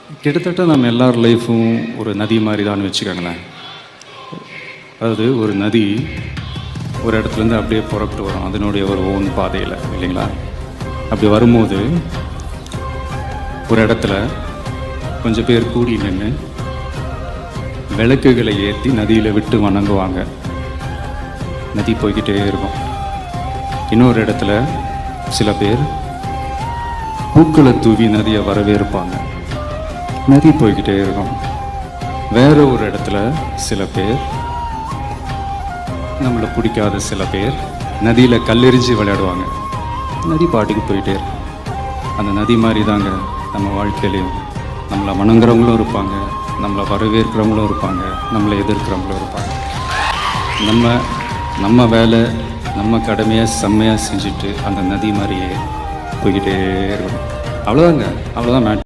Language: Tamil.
கிட்டத்தட்ட நம்ம எல்லார் லைஃப்பும் ஒரு நதி மாதிரி தான் வச்சுக்கோங்களேன். அதாவது ஒரு நதி ஒரு இடத்துலேருந்து அப்படியே புறப்பட்டு வரும் அதனுடைய ஒரு ஓன் பாதையில், இல்லைங்களா? அப்படி வரும்போது ஒரு இடத்துல கொஞ்சம் பேர் கூடி நின்று விளக்குகளை ஏற்றி நதியில் விட்டு வணங்குவாங்க. நதி போய்கிட்டே இருக்கும். இன்னொரு இடத்துல சில பேர் பூக்களை தூவி நதியை வரவேற்பாங்க. நதி போய்கிட்டே இருக்கும். வேற ஒரு இடத்துல சில பேர், நம்மளை பிடிக்காத சில பேர் நதியில் கல்லெறிஞ்சு விளையாடுவாங்க. நதி பாட்டுக்கு போயிட்டே இருக்கும். அந்த நதி மாதிரி தாங்க நம்ம வாழ்க்கையிலையும் நம்மளை வணங்குறவங்களும் இருப்பாங்க, நம்மளை வரவேற்கிறவங்களும் இருப்பாங்க, நம்மளை எதிர்க்கிறவங்களும் இருப்பாங்க. நம்ம வேலை நம்ம கடமையை செம்மையாக செஞ்சுட்டு அந்த நதி மாதிரியே போய்கிட்டே இருக்கணும். அவ்வளோதாங்க, அவ்வளோதான் மேட்ரு.